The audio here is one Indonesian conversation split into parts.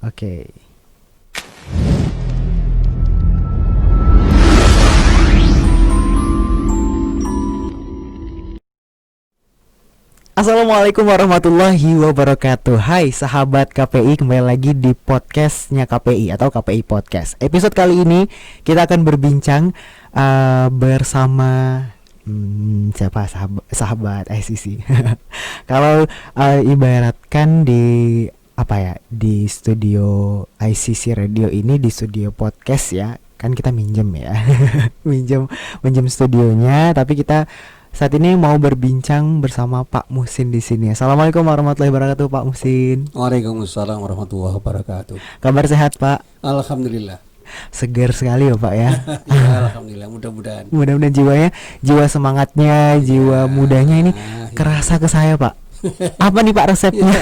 Oke. Assalamualaikum warahmatullahi wabarakatuh. Hai sahabat KPI, kembali lagi di podcastnya KPI atau KPI Podcast. Episode kali ini kita akan berbincang bersama siapa sahabat ICC. Kalau ibaratkan di di studio ICC Radio ini, di studio podcast ya, kan kita minjem ya. minjem studionya, tapi kita saat ini mau berbincang bersama Pak Muhsin di sini. Assalamualaikum warahmatullahi wabarakatuh, Pak Muhsin. Waalaikumsalam warahmatullahi wabarakatuh. Kabar sehat, Pak? Alhamdulillah. Segar sekali ya, Pak ya. Ya, alhamdulillah, mudah-mudahan. Mudah-mudahan jiwa semangatnya, jiwa mudanya ini kerasa ke saya, Pak. Apa nih Pak resepnya?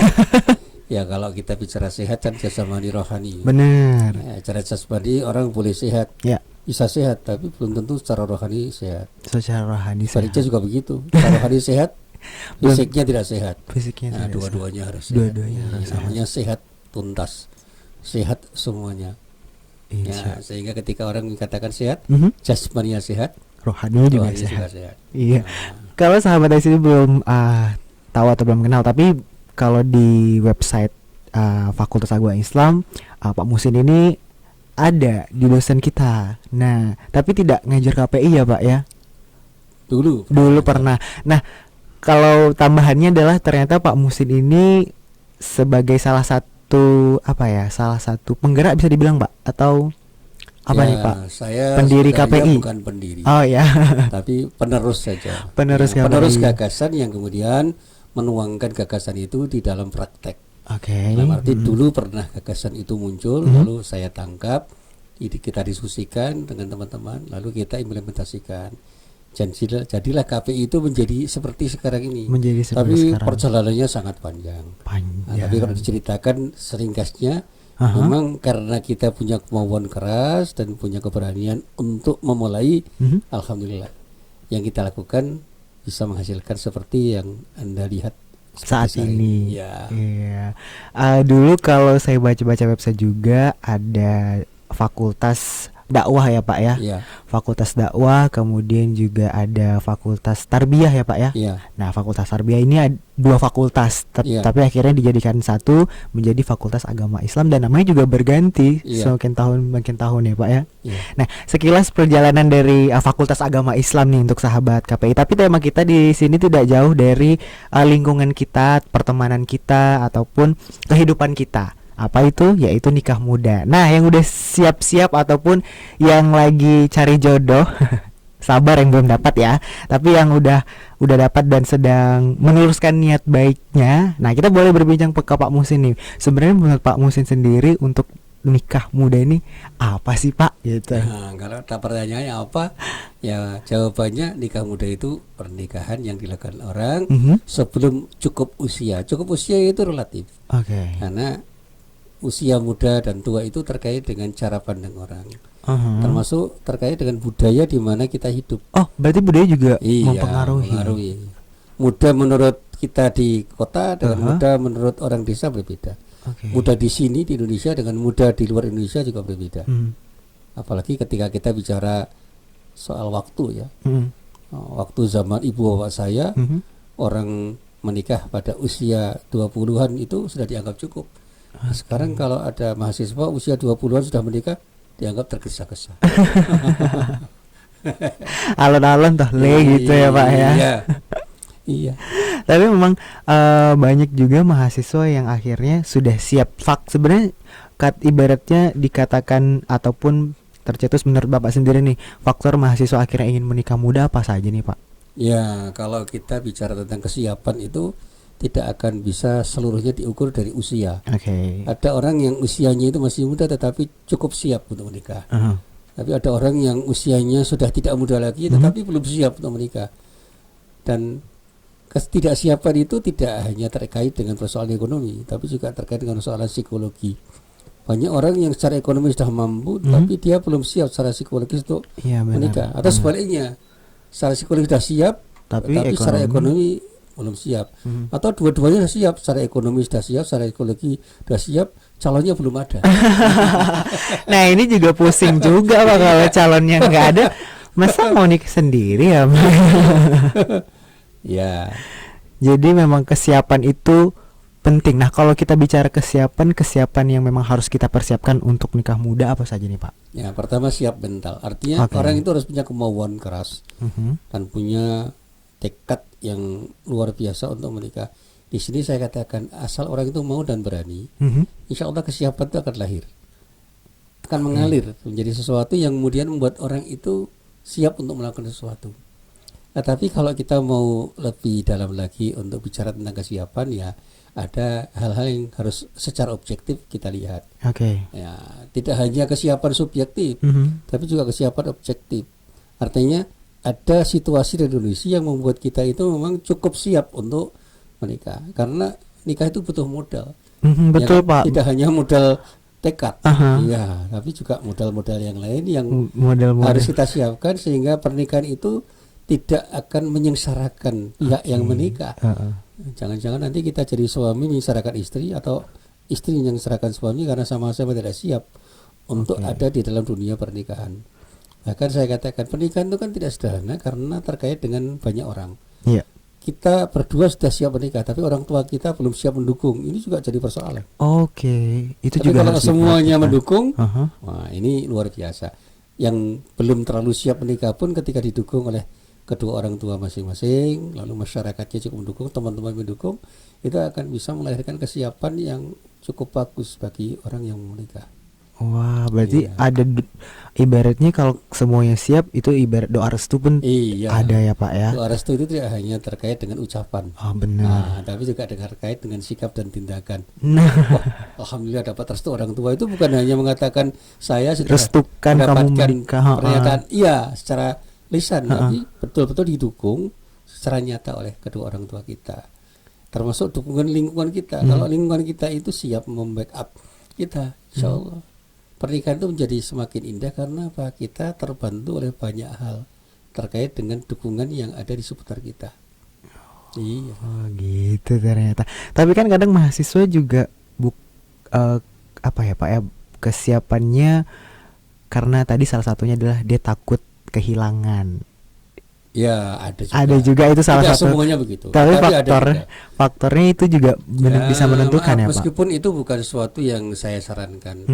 Ya, kalau kita bicara sehat kan jasmani rohani. Benar. Ya, cara jasmani orang boleh sehat. Ya. Bisa sehat, tapi belum tentu secara rohani sehat. Secara rohani sebaliknya juga begitu. Secara rohani sehat, fisiknya tidak sehat. Fisiknya dua-duanya harus sehat. Dua-duanya harus sehat. Namanya sehat tuntas, sehat semuanya. Ya, sehingga ketika orang dikatakan sehat, jasmaninya sehat, rohaninya juga sehat. Iya. Kalau sahabat di sini belum tahu atau belum kenal, tapi kalau di website Fakultas Agama Islam, Pak Muhsin ini ada di dosen kita. Nah, tapi tidak ngajar KPI ya, Pak ya? Dulu pernah. Nah, kalau tambahannya adalah ternyata Pak Muhsin ini sebagai salah satu penggerak bisa dibilang, Pak, atau apa nih, Pak? Saya pendiri KPI. Bukan pendiri. Oh ya. Tapi penerus saja. Penerus gagasan yang kemudian menuangkan gagasan itu di dalam praktek. Oke. Berarti dulu pernah gagasan itu muncul, lalu saya tangkap, kita diskusikan dengan teman-teman, lalu kita implementasikan. Jadilah KPI itu menjadi seperti sekarang ini. Tapi perjalanannya sangat panjang. Nah, tapi kalau diceritakan seringkasnya, memang karena kita punya kemauan keras dan punya keberanian untuk memulai, alhamdulillah, yang kita lakukan bisa menghasilkan seperti yang Anda lihat saat ini. Ya. Iya. Dulu kalau saya baca-baca website juga ada fakultas dakwah ya, Pak ya. Iya. Fakultas dakwah, kemudian juga ada fakultas tarbiyah ya, Pak ya. Iya. Nah, fakultas tarbiyah ini dua fakultas, tapi akhirnya dijadikan satu menjadi Fakultas Agama Islam, dan namanya juga berganti semakin tahun ya, Pak ya. Iya. Nah, sekilas perjalanan dari Fakultas Agama Islam nih untuk sahabat KPI. Tapi tema kita di sini tidak jauh dari lingkungan kita, pertemanan kita, ataupun kehidupan kita. Apa itu? Yaitu nikah muda. Nah, yang udah siap-siap ataupun yang lagi cari jodoh, sabar yang belum dapat ya. Tapi yang udah dapat dan sedang meneruskan niat baiknya. Nah, kita boleh berbincang ke Pak Muhsin nih. Sebenarnya menurut Pak Muhsin sendiri untuk nikah muda ini apa sih, Pak? Gitu. Nah, kalau pertanyaannya apa? Ya, jawabannya nikah muda itu pernikahan yang dilakukan orang sebelum cukup usia. Cukup usia itu relatif. Oke. Karena usia muda dan tua itu terkait dengan cara pandang orang, termasuk terkait dengan budaya di mana kita hidup. Oh, berarti budaya juga mempengaruhi. Muda menurut kita di kota dengan muda menurut orang desa berbeda. Muda di sini di Indonesia dengan muda di luar Indonesia juga berbeda. Apalagi ketika kita bicara soal waktu ya. Waktu zaman ibu bapak saya, orang menikah pada usia 20-an itu sudah dianggap cukup. Nah, sekarang kalau ada mahasiswa usia 20-an sudah menikah, dianggap tergesa-gesa. Alon-alon toh gitu ya, Pak ya. Iya. Tapi memang banyak juga mahasiswa yang akhirnya sudah siap. Sebenarnya ibaratnya dikatakan ataupun tercetus menurut Bapak sendiri nih, faktor mahasiswa akhirnya ingin menikah muda apa saja nih, Pak? Ya, kalau kita bicara tentang kesiapan itu tidak akan bisa seluruhnya diukur dari usia. Ada orang yang usianya itu masih muda tetapi cukup siap untuk menikah. Tapi ada orang yang usianya sudah tidak muda lagi tetapi belum siap untuk menikah. Dan ketidaksiapan itu tidak hanya terkait dengan persoalan ekonomi, tapi juga terkait dengan persoalan psikologi. Banyak orang yang secara ekonomi sudah mampu, tapi dia belum siap secara psikologis untuk menikah. Atau sebaliknya, secara psikologis sudah siap, tapi secara ekonomi belum siap. Atau dua-duanya sudah siap, secara ekonomi sudah siap, secara psikologi sudah siap, calonnya belum ada. Nah ini juga pusing juga Pak kalau calonnya nggak ada, masa mau nikah sendiri ya? Ya. Jadi memang kesiapan itu penting. Nah kalau kita bicara kesiapan yang memang harus kita persiapkan untuk nikah muda apa saja nih Pak? Ya pertama siap mental, artinya orang itu harus punya kemauan keras dan punya tekad yang luar biasa untuk menikah. Di sini saya katakan asal orang itu mau dan berani, insya Allah kesiapan itu akan lahir, akan mengalir menjadi sesuatu yang kemudian membuat orang itu siap untuk melakukan sesuatu. Nah, tapi kalau kita mau lebih dalam lagi untuk bicara tentang kesiapan, ya ada hal-hal yang harus secara objektif kita lihat. Ya, tidak hanya kesiapan subjektif, tapi juga kesiapan objektif. Artinya ada situasi di Indonesia yang membuat kita itu memang cukup siap untuk menikah, karena nikah itu butuh modal. Betul ya, Pak. Tidak hanya modal tekad, ya, tapi juga modal-modal yang lain yang harus kita siapkan sehingga pernikahan itu tidak akan menyengsarakan pihak yang menikah. Jangan-jangan nanti kita jadi suami menyengsarakan istri atau istri menyengsarakan suami karena sama-sama tidak siap untuk ada di dalam dunia pernikahan. Bahkan saya katakan pernikahan itu kan tidak sederhana karena terkait dengan banyak orang. Kita berdua sudah siap menikah, tapi orang tua kita belum siap mendukung. Ini juga jadi persoalan. Itu tapi juga kalau semuanya mendukung, wah ini luar biasa. Yang belum terlalu siap menikah pun ketika didukung oleh kedua orang tua masing-masing, lalu masyarakatnya cukup mendukung, teman-teman mendukung, itu akan bisa melahirkan kesiapan yang cukup bagus bagi orang yang menikah. Wah, berarti ada ibaratnya kalau semuanya siap itu ibarat doa restu pun ada ya Pak ya. Doa restu itu tidak hanya terkait dengan ucapan. Benar. Tapi juga terkait dengan sikap dan tindakan. Wah, alhamdulillah dapat restu orang tua itu bukan hanya mengatakan saya sudah restukan kamu menikah. Pernyataan secara lisan, tapi betul-betul didukung secara nyata oleh kedua orang tua kita, termasuk dukungan lingkungan kita. Kalau lingkungan kita itu siap membackup kita, insya Allah pernikahan itu menjadi semakin indah karena apa? Kita terbantu oleh banyak hal terkait dengan dukungan yang ada di seputar kita. Gitu ternyata. Tapi kan kadang mahasiswa juga apa ya Pak ya, kesiapannya karena tadi salah satunya adalah dia takut kehilangan. Ya ada juga. Ada juga itu salah tidak satu. Semuanya begitu. Tapi faktornya itu juga bisa menentukan ya Pak. Meskipun itu bukan sesuatu yang saya sarankan.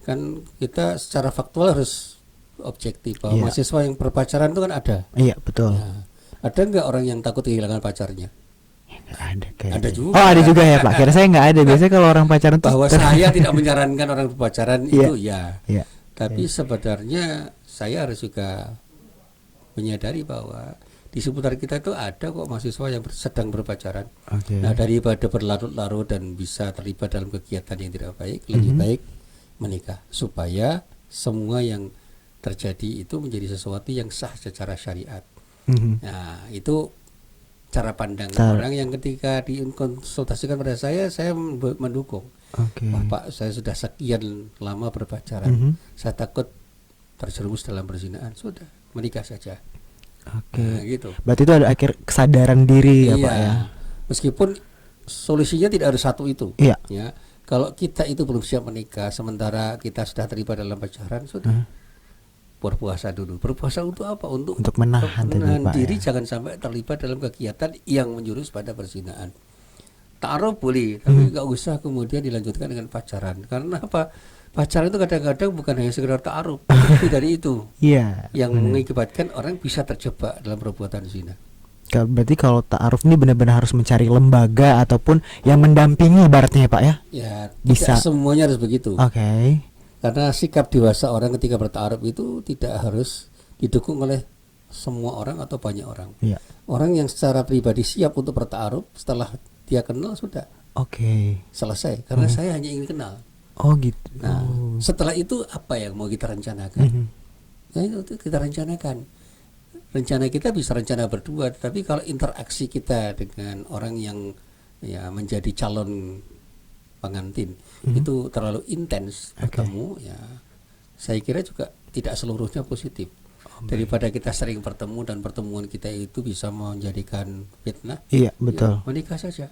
Kan kita secara faktual harus objektif bahwa mahasiswa yang berpacaran itu kan ada. Iya betul. Ya. Ada nggak orang yang takut kehilangan pacarnya? Ada juga. Oh ada juga ya Pak. Kira saya nggak ada. Biasanya kalau orang pacaran bahwa saya tidak menyarankan orang berpacaran itu Tapi sebenarnya saya harus juga menyadari bahwa di seputar kita itu ada kok mahasiswa yang sedang berpacaran. Nah daripada berlarut-larut dan bisa terlibat dalam kegiatan yang tidak baik, lebih baik menikah supaya semua yang terjadi itu menjadi sesuatu yang sah secara syariat. Nah itu cara pandang orang yang ketika dikonsultasikan pada saya mendukung. Wah Pak, saya sudah sekian lama berpacaran, saya takut terjerumus dalam perzinahan, sudah menikah saja. Nah, gitu. Berarti itu ada akhir kesadaran diri ya Pak ya. Meskipun solusinya tidak harus satu itu. Ya. Kalau kita itu belum siap menikah, sementara kita sudah terlibat dalam pacaran, sudah berpuasa dulu. Berpuasa untuk apa? Untuk menahan diri jangan sampai terlibat dalam kegiatan yang menjurus pada perzinahan. Ta'aruf boleh, tapi nggak usah kemudian dilanjutkan dengan pacaran. Karena apa? Pacaran itu kadang-kadang bukan hanya sekedar ta'aruf, lebih dari itu. Yang mengakibatkan orang bisa terjebak dalam perbuatan zina. Berarti kalau ta'aruf ini benar-benar harus mencari lembaga ataupun yang mendampingi ibaratnya ya Pak ya? Ya, bisa. Tidak semuanya harus begitu. Karena sikap dewasa orang ketika berta'aruf itu tidak harus didukung oleh semua orang atau banyak orang. Orang yang secara pribadi siap untuk berta'aruf setelah dia kenal sudah. Selesai. Karena saya hanya ingin kenal. Gitu. Nah, setelah itu apa yang mau kita rencanakan? Ya itu kita rencanakan. Rencana kita bisa rencana berdua, tapi kalau interaksi kita dengan orang yang menjadi calon pengantin itu terlalu intens bertemu, saya kira juga tidak seluruhnya positif. Daripada kita sering bertemu dan pertemuan kita itu bisa menjadikan fitnah, betul. Menikah saja.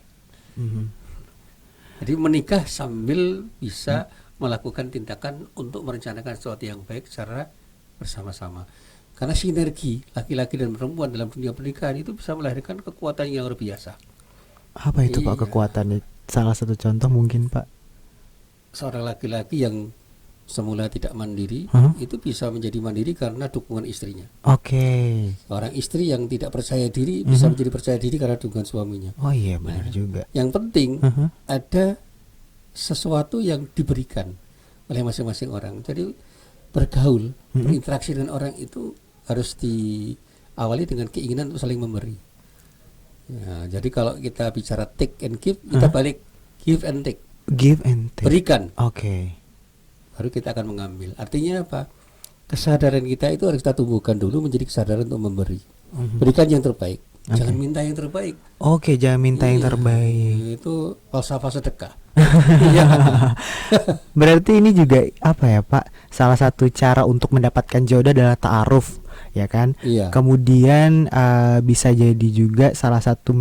Jadi menikah sambil bisa melakukan tindakan untuk merencanakan sesuatu yang baik secara bersama-sama. Karena sinergi laki-laki dan perempuan dalam dunia pernikahan itu bisa melahirkan kekuatan yang luar biasa. Apa itu Pak kekuatan? Salah satu contoh mungkin Pak. Seorang laki-laki yang semula tidak mandiri itu bisa menjadi mandiri karena dukungan istrinya. Oke. Orang istri yang tidak percaya diri bisa menjadi percaya diri karena dukungan suaminya. Oh iya benar juga. Yang penting ada sesuatu yang diberikan oleh masing-masing orang. Jadi bergaul, berinteraksi dengan orang itu harus diawali dengan keinginan untuk saling memberi. Ya, jadi kalau kita bicara take and give, kita balik give and take. Give and take. Berikan. Oke. Baru kita akan mengambil. Artinya apa? Kesadaran kita itu harus kita tumbuhkan dulu menjadi kesadaran untuk memberi. Berikan yang terbaik. Jangan minta yang terbaik. Oke, jangan minta yang terbaik. Itu falsafah sedekah. Berarti ini juga apa ya Pak? Salah satu cara untuk mendapatkan jodoh adalah ta'aruf, ya kan? Iya. Kemudian bisa jadi juga salah satu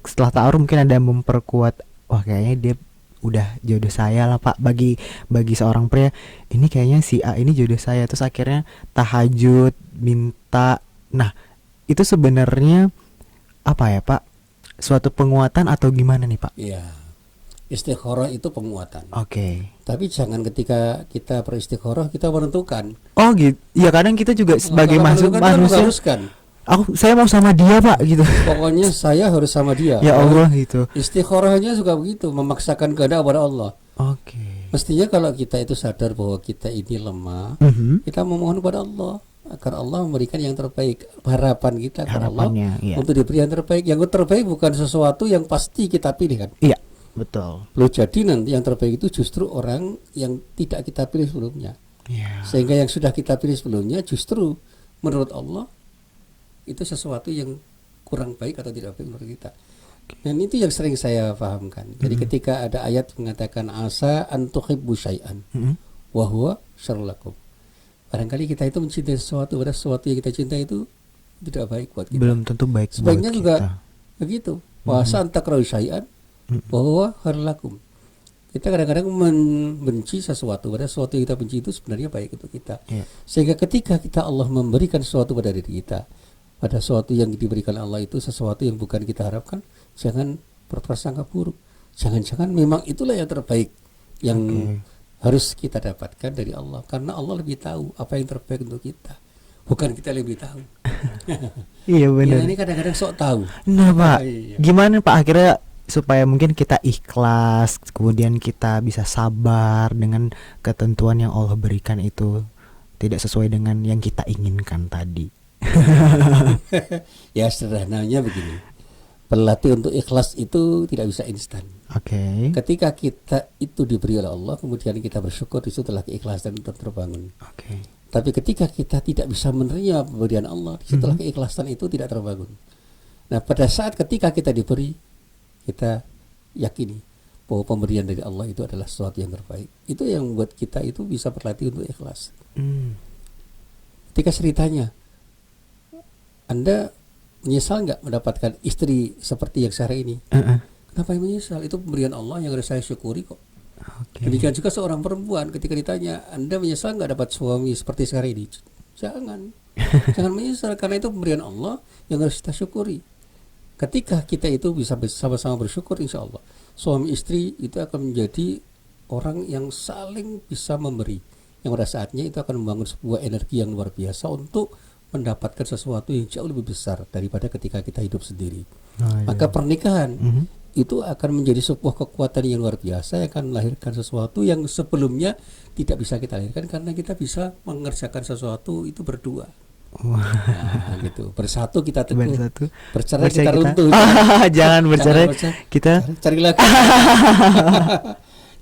setelah ta'aruf mungkin ada memperkuat. Wah kayaknya dia udah jodoh saya lah Pak. Bagi seorang pria ini kayaknya si A ini jodoh saya. Terus akhirnya tahajud minta. Nah itu sebenarnya apa ya Pak? Suatu penguatan atau gimana nih Pak? Iya. Istikharah itu penguatan. Oke. Tapi jangan ketika kita beristikharah kita menentukan. Oh gitu. Ya kadang kita juga sebagai manusia. Saya mau sama dia Pak gitu. Pokoknya saya harus sama dia. Ya Allah gitu. Istikharahnya juga begitu, memaksakan kehendak kepada Allah. Oke. Mestinya kalau kita itu sadar bahwa kita ini lemah, kita memohon kepada Allah agar Allah memberikan yang terbaik. Harapan kita kepada Allah untuk diberi yang terbaik. Yang terbaik bukan sesuatu yang pasti kita pilih kan? Iya, betul. Loh jadi nanti yang terbaik itu justru orang yang tidak kita pilih sebelumnya. Sehingga yang sudah kita pilih sebelumnya justru menurut Allah itu sesuatu yang kurang baik atau tidak baik menurut kita. Dan itu yang sering saya pahamkan. Jadi ketika ada ayat mengatakan asa an tuhibbu syai'an wa huwa syarrul lakum. Barangkali kita itu mencintai sesuatu, pada sesuatu yang kita cintai itu tidak baik buat kita. Belum tentu baik. Sebaiknya juga begitu. Wa asa an takrahu syai'an wa huwa khairul lakum. Kita kadang-kadang membenci sesuatu, pada sesuatu yang kita benci itu sebenarnya baik untuk kita. Sehingga ketika kita Allah memberikan sesuatu pada diri kita, pada sesuatu yang diberikan Allah itu sesuatu yang bukan kita harapkan, jangan berprasangka buruk. Jangan-jangan memang itulah yang terbaik yang harus kita dapatkan dari Allah, karena Allah lebih tahu apa yang terbaik untuk kita, bukan kita lebih tahu. Iya benar. Ini kadang-kadang sok tahu. Nah Pak, gimana Pak akhirnya supaya mungkin kita ikhlas, kemudian kita bisa sabar dengan ketentuan yang Allah berikan itu tidak sesuai dengan yang kita inginkan tadi. Ya sederhananya begini, berlatih untuk ikhlas itu tidak bisa instan. Ketika kita itu diberi oleh Allah, kemudian kita bersyukur, itu telah keikhlasan terbangun. Tapi ketika kita tidak bisa menerima pemberian Allah, setelah keikhlasan itu tidak terbangun. Nah pada saat ketika kita diberi, kita yakini bahwa pemberian dari Allah itu adalah sesuatu yang terbaik. Itu yang membuat kita itu bisa berlatih untuk ikhlas. Ketika ceritanya, Anda menyesal nggak mendapatkan istri seperti yang sekarang ini? Kenapa yang menyesal? Itu pemberian Allah yang harus saya syukuri kok. Demikian juga seorang perempuan ketika ditanya, Anda menyesal nggak dapat suami seperti sekarang ini? Jangan menyesal, karena itu pemberian Allah yang harus kita syukuri. Ketika kita itu bisa sama-sama bersyukur, insya Allah suami istri itu akan menjadi orang yang saling bisa memberi, yang pada saatnya itu akan membangun sebuah energi yang luar biasa untuk mendapatkan sesuatu yang jauh lebih besar daripada ketika kita hidup sendiri. Maka pernikahan itu akan menjadi sebuah kekuatan yang luar biasa, yang akan melahirkan sesuatu yang sebelumnya tidak bisa kita lahirkan, karena kita bisa mengerjakan sesuatu itu berdua. Nah, gitu. Bersatu kita teguh, bercerai kita runtuh. Jangan bercerai, kita cari lagi.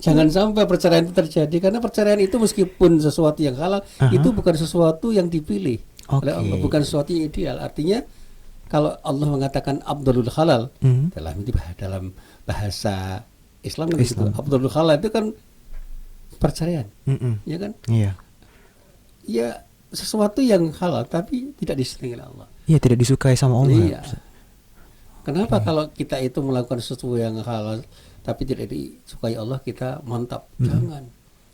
Jangan sampai perceraian itu terjadi, karena perceraian itu meskipun sesuatu yang halal, itu bukan sesuatu yang dipilih oleh Allah, bukan sesuatu yang ideal. Artinya kalau Allah mengatakan Abdulul Halal dalam bahasa Islam kan gitu. Abdulul Halal itu kan perceraian, ya kan? Iya. Ya sesuatu yang halal tapi tidak disenangi oleh Allah. Iya, tidak disukai sama Allah. Iya. Kenapa kalau kita itu melakukan sesuatu yang halal tapi tidak disukai Allah, kita mantap? Jangan.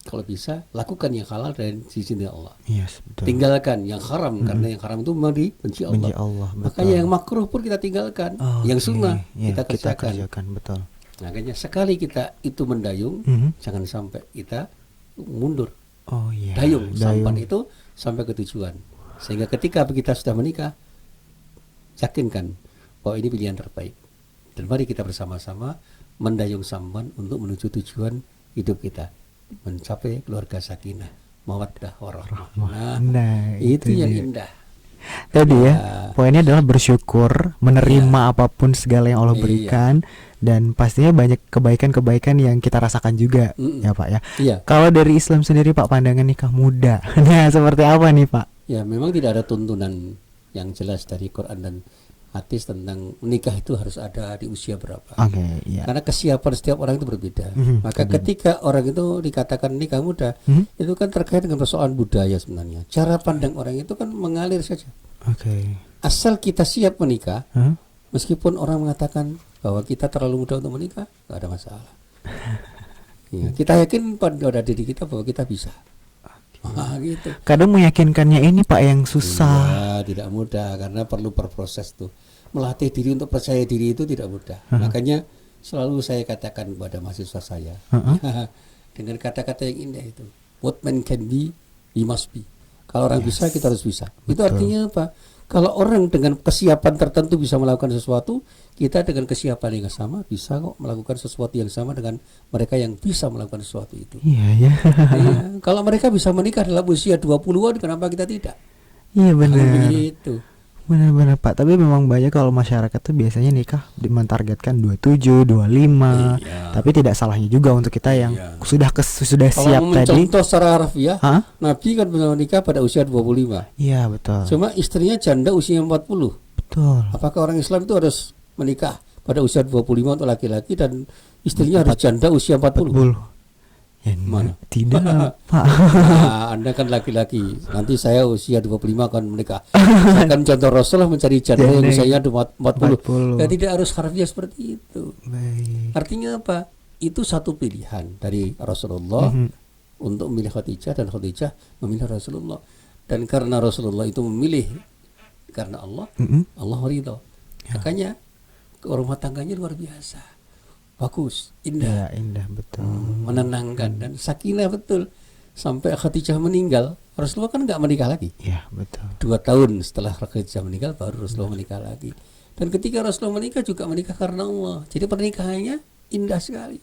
Kalau bisa lakukan yang halal dari sisi Allah. Yes, betul. Tinggalkan yang haram, karena yang haram itu memang dibenci Allah. Makanya yang makruh pun kita tinggalkan, yang sunnah kita kerjakan. Betul. Makanya sekali kita itu mendayung, jangan sampai kita mundur. Dayung sampan itu sampai ke tujuan. Sehingga ketika kita sudah menikah, yakinkan bahwa ini pilihan terbaik. Dan mari kita bersama-sama mendayung sampan untuk menuju tujuan hidup kita, mencapai keluarga sakinah, mawaddah warahmah. Nah, itu yang indah. Tadi poinnya adalah bersyukur, menerima apapun segala yang Allah berikan, dan pastinya banyak kebaikan-kebaikan yang kita rasakan juga, ya Pak ya. Kalau dari Islam sendiri Pak, pandangan nikah muda, nah seperti apa nih Pak? Ya, memang tidak ada tuntunan yang jelas dari Quran dan hadis tentang menikah itu harus ada di usia berapa. Karena kesiapan setiap orang itu berbeda. Maka ketika orang itu dikatakan nikah muda, itu kan terkait dengan persoalan budaya sebenarnya. Cara pandang orang itu kan mengalir saja. Asal kita siap menikah, meskipun orang mengatakan bahwa kita terlalu muda untuk menikah, nggak ada masalah. Kita yakin pada diri kita bahwa kita bisa. Gitu. Kadang meyakinkannya ini Pak yang susah. Tidak mudah, karena perlu berproses tuh. Melatih diri untuk percaya diri itu tidak mudah. Makanya selalu saya katakan kepada mahasiswa saya dengan kata-kata yang indah itu, what man can be, we must be. Kalau orang bisa, kita harus bisa. Itu artinya apa? Kalau orang dengan kesiapan tertentu bisa melakukan sesuatu, kita dengan kesiapan yang sama bisa kok melakukan sesuatu yang sama dengan mereka yang bisa melakukan sesuatu itu. Kalau mereka bisa menikah dalam usia 20-an, kenapa kita tidak? Iya benar. Begitu. Benar-benar Pak, tapi memang banyak kalau masyarakat tuh biasanya nikah mentargetkan 27, 25. Tapi tidak salahnya juga untuk kita yang sudah siap tadi. Contoh secara harfiah, Nabi kan menikah pada usia 25. Iya, betul. Cuma istrinya janda usia 40. Betul. Apakah orang Islam itu harus menikah pada usia 25 untuk laki-laki dan istrinya harus janda usia 40? Mana? Tidak Pak. Anda kan laki-laki, nanti saya usia 25 akan menikah. Saya akan contoh Rasulullah mencari janda yang usianya 40. Ya, tidak harus harfiah seperti itu. Artinya apa? Itu satu pilihan dari Rasulullah untuk memilih Khadijah, dan Khadijah memilih Rasulullah. Dan karena Rasulullah itu memilih karena Allah, Allah ridho. Makanya rumah tangganya luar biasa. Bagus, indah, betul, menenangkan dan sakinah betul. Sampai Khadijah meninggal, Rasulullah kan nggak menikah lagi. Iya, betul. 2 tahun setelah Khadijah meninggal baru Rasulullah menikah lagi. Dan ketika Rasulullah menikah juga menikah karena Allah. Jadi pernikahannya indah sekali.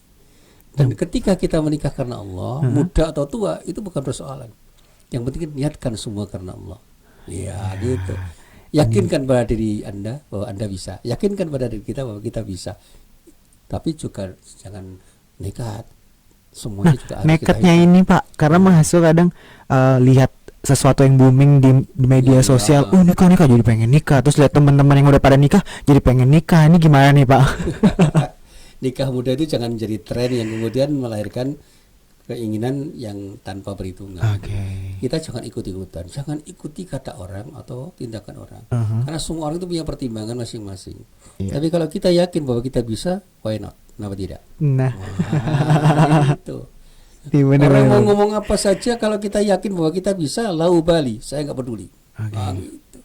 Dan ketika kita menikah karena Allah, muda atau tua itu bukan persoalan. Yang penting niatkan semua karena Allah. Gitu. Yakinkan pada diri Anda bahwa Anda bisa. Yakinkan pada diri kita bahwa kita bisa. Tapi juga jangan nekat. Semuanya juga harus nekatnya ini Pak, karena mahasiswa kadang lihat sesuatu yang booming di media sosial, nikah jadi pengen nikah, terus lihat teman-teman yang udah pada nikah jadi pengen nikah. Ini gimana nih Pak? Nikah muda itu jangan jadi tren yang kemudian melahirkan keinginan yang tanpa perhitungan. Kita jangan ikut-ikutan, jangan ikuti kata orang atau tindakan orang. Karena semua orang itu punya pertimbangan masing-masing. Tapi kalau kita yakin bahwa kita bisa, why not? Kenapa tidak? Itu. Orang mau ngomong apa saja, kalau kita yakin bahwa kita bisa, lau bali, saya nggak peduli. Gitu.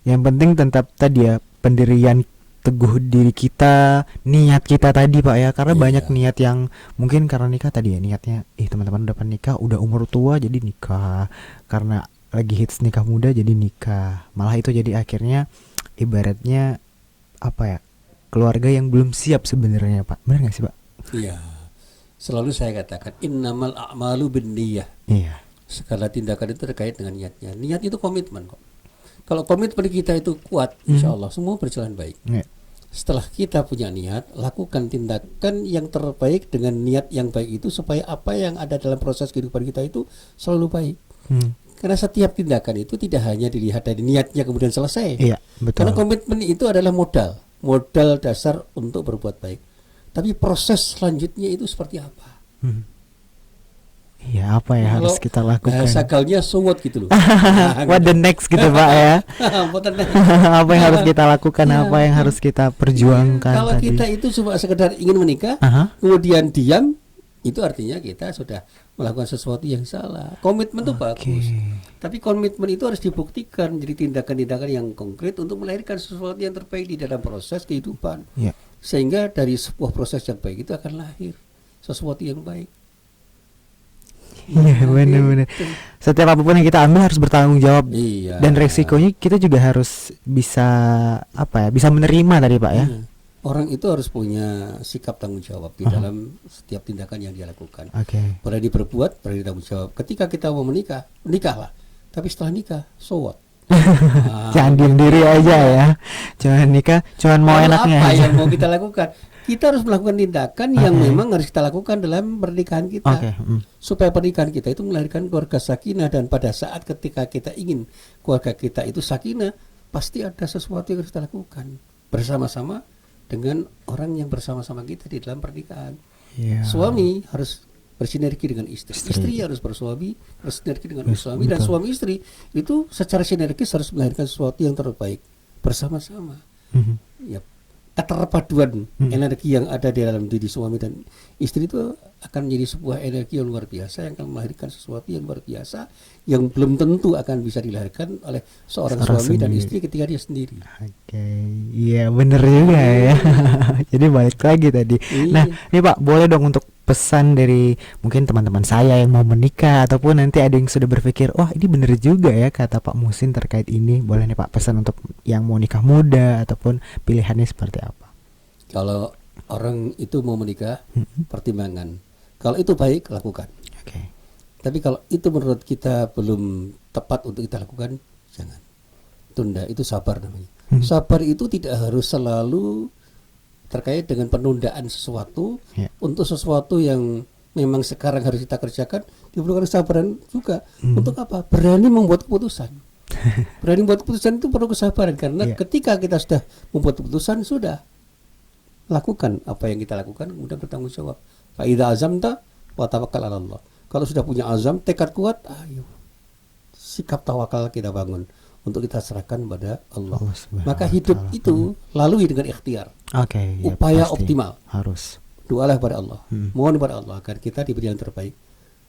Yang penting tetap tadi ya, pendirian teguh diri kita, niat kita tadi Pak ya, karena banyak niat yang mungkin karena nikah tadi ya, niatnya teman-teman udah nikah, udah umur tua jadi nikah, karena lagi hits nikah muda jadi nikah, malah itu jadi akhirnya ibaratnya apa ya, keluarga yang belum siap sebenarnya Pak. Benar nggak sih Pak? Iya, selalu saya katakan innamal a'malu binniyah. Segala tindakan itu terkait dengan niatnya. Niat itu komitmen kok. Kalau komitmen kita itu kuat, insya Allah semua berjalan baik. Setelah kita punya niat, lakukan tindakan yang terbaik dengan niat yang baik itu, supaya apa yang ada dalam proses kehidupan kita itu selalu baik. Karena setiap tindakan itu tidak hanya dilihat dari niatnya kemudian selesai. Betul. Karena komitmen itu adalah modal dasar untuk berbuat baik. Tapi proses selanjutnya itu seperti apa? Iya, apa yang harus kita lakukan? Sakalnya sewot gitu loh. What the next gitu Pak ya? Apa yang harus kita lakukan? Apa yang harus kita perjuangkan? Kalau tadi? kita itu cuma sekedar ingin menikah, kemudian diam, itu artinya kita sudah melakukan sesuatu yang salah. Komitmen itu bagus, tapi komitmen itu harus dibuktikan jadi tindakan-tindakan yang konkret untuk melahirkan sesuatu yang terbaik di dalam proses kehidupan. Sehingga dari sebuah proses yang baik itu akan lahir sesuatu yang baik. Iya, benar-benar. Setiap apapun yang kita ambil harus bertanggung jawab. Dan resikonya kita juga harus bisa bisa menerima tadi Pak ya. Orang itu harus punya sikap tanggung jawab di dalam setiap tindakan yang dia lakukan. Berani berbuat, berani tanggung jawab. Ketika kita mau menikah, menikahlah. Tapi setelah nikah, so what? Jangan diem diri aja ya. Jangan nikah, cuman mau enaknya apa aja. yang mau kita lakukan? Kita harus melakukan tindakan yang memang harus kita lakukan dalam pernikahan kita. Supaya pernikahan kita itu melahirkan keluarga sakinah, dan pada saat ketika kita ingin keluarga kita itu sakinah, pasti ada sesuatu yang harus kita lakukan bersama-sama dengan orang yang bersama-sama kita di dalam pernikahan. Suami harus bersinergi dengan istri harus bersinergi dengan suami, dan suami istri itu secara sinergis harus melahirkan sesuatu yang terbaik bersama-sama. Keterpaduan energi yang ada di dalam diri suami dan istri itu akan menjadi sebuah energi yang luar biasa, yang akan melahirkan sesuatu yang luar biasa, yang belum tentu akan bisa dilahirkan oleh seorang suami dan istri ketika dia sendiri. Iya bener juga ya. Jadi balik lagi tadi. Nah ini Pak, boleh dong untuk pesan dari mungkin teman-teman saya yang mau menikah, ataupun nanti ada yang sudah berpikir, ini bener juga ya kata Pak Muhsin terkait ini. Boleh nih Pak pesan untuk yang mau nikah muda, ataupun pilihannya seperti apa? Kalau orang itu mau menikah, pertimbangan. Kalau itu baik, lakukan. Tapi kalau itu menurut kita belum tepat untuk kita lakukan, jangan. Tunda, itu sabar namanya. Sabar itu tidak harus selalu terkait dengan penundaan sesuatu untuk sesuatu yang memang sekarang harus kita kerjakan. Diperlukan kesabaran juga. Untuk apa? Berani membuat keputusan. Berani membuat keputusan itu perlu kesabaran, karena ketika kita sudah membuat keputusan, sudah lakukan apa yang kita lakukan, kemudian bertanggung jawab. Fa idza azamta wa tawakkal 'ala Allah. Kalau sudah punya azam, tekad kuat, ayo sikap tawakal kita bangun untuk kita serahkan pada Allah. Maka hidup itu lalui dengan ikhtiar. Upaya optimal. Harus doalah kepada Allah. Mohon kepada Allah agar kita diberi yang terbaik.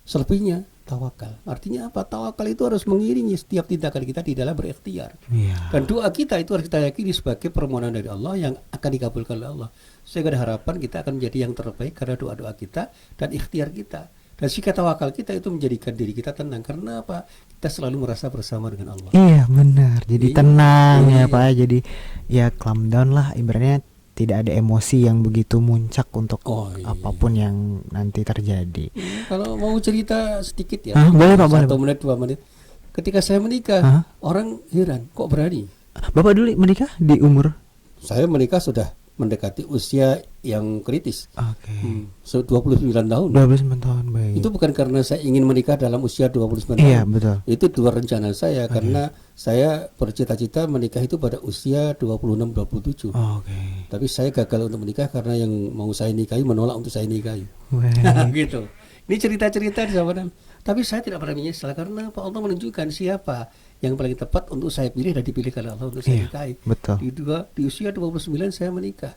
Selebihnya tawakal. Artinya apa? Tawakal itu harus mengiringi setiap tindakan kita di dalam berikhtiar. Dan doa kita itu harus kita yakini sebagai permohonan dari Allah yang akan dikabulkan oleh Allah. Sehingga ada harapan kita akan menjadi yang terbaik karena doa-doa kita dan ikhtiar kita. Dan sikap tawakal kita itu menjadikan diri kita tenang. Karena apa? Kita selalu merasa bersama dengan Allah. Iya benar. Jadi tenang ya Pak. Jadi ya calm down lah. Ibaratnya tidak ada emosi yang begitu muncak untuk apapun yang nanti terjadi. Kalau mau cerita sedikit ya, boleh Pak, 1 menit 2 menit. Ketika saya menikah, orang heran, kok berani? Bapak dulu menikah di umur? Saya menikah sudah mendekati usia yang kritis. 29 tahun. 29 tahun, baik. Itu bukan karena saya ingin menikah dalam usia 29 tahun. Iya, betul. Itu dua rencana saya, karena saya bercita-cita menikah itu pada usia 26 27. Tapi saya gagal untuk menikah karena yang mau saya nikahi menolak untuk saya nikahi. Gitu. Ini cerita-cerita di zaman. Tapi saya tidak pernah menyesal, karena Pak Allah menunjukkan siapa yang paling tepat untuk saya pilih dan dipilih oleh Allah untuk saya nikahi. Di usia 29 saya menikah.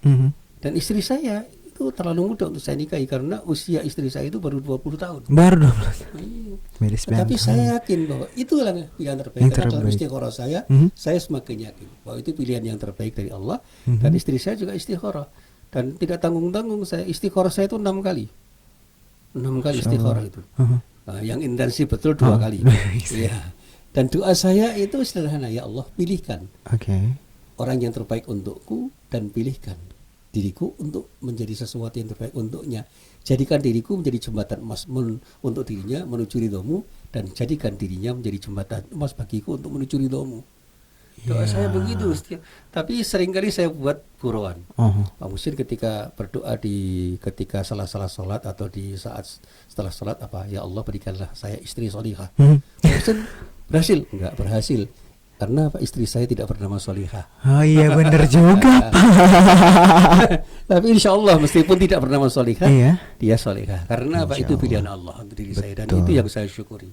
Dan istri saya itu terlalu muda untuk saya nikahi, karena usia istri saya itu baru 20 tahun. Baru 20. Tapi saya yakin bahwa itulah pilihan terbaik. Karena dalam istikharah saya semakin yakin bahwa itu pilihan yang terbaik dari Allah. Dan istri saya juga istikharah. Dan tidak tanggung-tanggung, saya istikharah saya itu 6 kali. 6 kali istikharah itu. Yang intensif betul 2 kali. Dan doa saya itu sederhana, ya Allah pilihkan orang yang terbaik untukku, dan pilihkan diriku untuk menjadi sesuatu yang terbaik untuknya. Jadikan diriku menjadi jembatan emas untuk dirinya menuju ridhomu, dan jadikan dirinya menjadi jembatan emas bagiku untuk menuju ridhomu. Doa saya begitu. Tapi seringkali saya buat buruan. Pak Muhsin ketika berdoa ketika salah-salah sholat atau di saat setelah sholat, ya Allah berikanlah saya istri sholihah. Pak Muhsin berhasil? Enggak berhasil. Karena apa? Istri saya tidak bernama Solihah. Oh iya benar juga Pak. Tapi insya Allah meskipun tidak bernama Solihah, Iya. dia Solihah. Karena apa? Insya Itu Allah. pilihan Allah untuk diri saya, dan Betul. itu yang saya syukuri.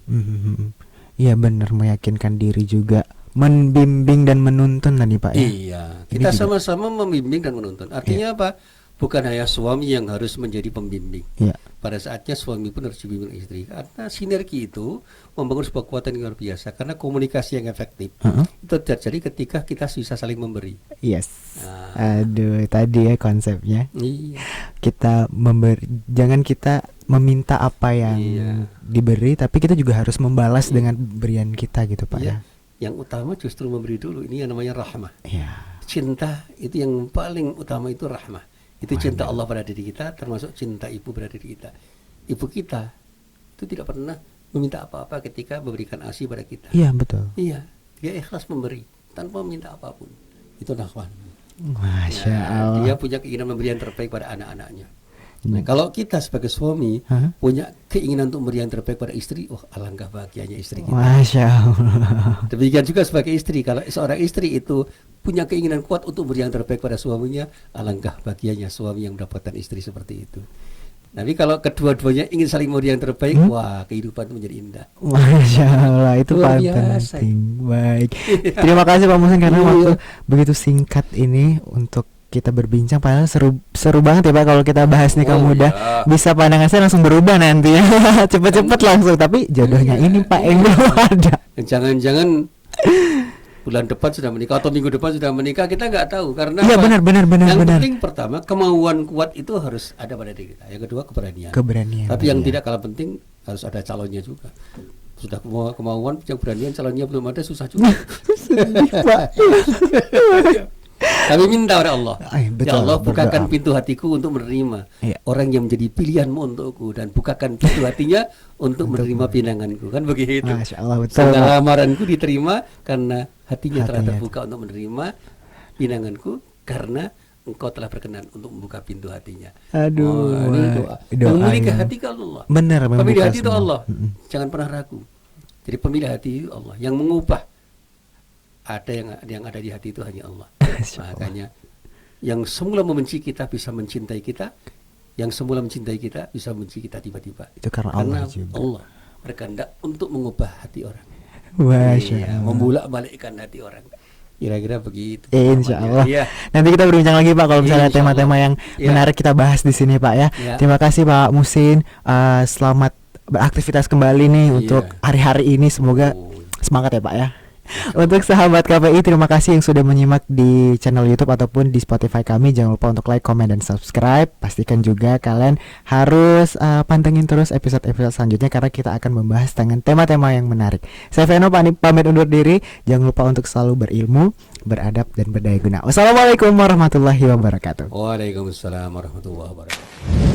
Iya benar, meyakinkan diri juga, membimbing dan menuntun tadi Pak ya. Iya, Ini kita juga- sama-sama membimbing dan menuntun. Artinya apa? Bukan hanya suami yang harus menjadi pembimbing. Iya. Pada saatnya suami pun harus dibimbing istri. Karena sinergi itu membangun sebuah kekuatan yang luar biasa. Karena komunikasi yang efektif itu terjadi ketika kita bisa saling memberi. Yes. Nah. Aduh, tadi ya konsepnya. Iya. Kita jangan kita meminta apa yang Iya. diberi, tapi kita juga harus membalas dengan berian kita gitu Pak Iya. ya. Yang utama justru memberi dulu. Ini yang namanya rahmah. Iya. Cinta itu yang paling utama, itu rahmah. Itu cinta Allah pada diri kita, termasuk cinta ibu pada diri kita. Ibu kita itu tidak pernah meminta apa-apa ketika memberikan ASI pada kita. Iya betul. Iya, dia ikhlas memberi tanpa meminta apapun. Itu nahwan. Masya Allah. Dia punya keinginan memberi yang terbaik pada anak-anaknya. Nah, kalau kita sebagai suami punya keinginan untuk memberi yang terbaik pada istri, alangkah bahagianya istri kita. Masya Allah. Demikian juga sebagai istri, kalau seorang istri itu punya keinginan kuat untuk beri yang terbaik pada suaminya, alangkah bahagianya suami yang mendapatkan istri seperti itu. Tapi kalau kedua-duanya ingin saling memberi yang terbaik, wah kehidupan itu menjadi indah. Masya Allah, itu Luar paling biasa. penting. Baik. Terima kasih Pak Muhsin karena Iya. waktu begitu singkat ini untuk kita berbincang, padahal seru banget ya Pak kalau kita bahas nikah muda. Iya. Bisa pandangan saya langsung berubah nanti ya. Cepet-cepet langsung, tapi jodohnya ini Pak yang belum ada. Jangan-jangan bulan depan sudah menikah atau minggu depan sudah menikah, kita nggak tahu. Karena Iya apa? benar. Yang benar. penting pertama kemauan kuat itu harus ada pada diri kita. Yang kedua keberanian. Keberanian. Tapi yang iya. tidak kalah penting harus ada calonnya juga. Sudah kemauan, yang beranian, calonnya belum ada, susah juga. Kami minta pada Allah, betul, ya Allah bukakan berdoa. pintu hatiku untuk menerima Iya. orang yang menjadi pilihanmu untukku, dan bukakan pintu hatinya untuk menerima pinanganku, kan begitu. Masya Allah, betul, Sehingga Pak. lamaranku diterima karena hatinya telah Hatinya. terbuka untuk menerima pinanganku, karena engkau telah berkenan untuk membuka pintu hatinya. Aduh, Ini doa. doa Yang memiliki yang- hati ke Allah. Benar, Pemilih membuka hati itu semua. Allah. Jangan pernah ragu. Jadi pemilih hati itu Allah. Yang mengubah yang ada di hati itu hanya Allah. Masya Allah. Makanya yang semula membenci kita bisa mencintai kita, yang semula mencintai kita bisa membenci kita tiba-tiba. Itu karena Allah juga. Allah berkehendak untuk mengubah hati orang. Masya Iya, Allah. membulak-balikkan hati orang. Kira-kira begitu. Insya Allah. Iya. Nanti kita berbincang lagi Pak kalau misalnya Insya Allah. tema-tema yang Iya. menarik kita bahas di sini Pak ya. Iya. Terima kasih Pak Muhsin. Selamat beraktivitas kembali nih Iya. untuk hari-hari ini. Semoga Oh. semangat ya Pak ya. Untuk sahabat KPI, terima kasih yang sudah menyimak di channel YouTube ataupun di Spotify kami. Jangan lupa untuk like, comment, dan subscribe. Pastikan juga kalian harus pantengin terus episode-episode selanjutnya karena kita akan membahas dengan tema-tema yang menarik. Saya Veno pamit undur diri. Jangan lupa untuk selalu berilmu, beradab, dan berdaya guna. Wassalamualaikum warahmatullahi wabarakatuh. Waalaikumsalam warahmatullahi wabarakatuh.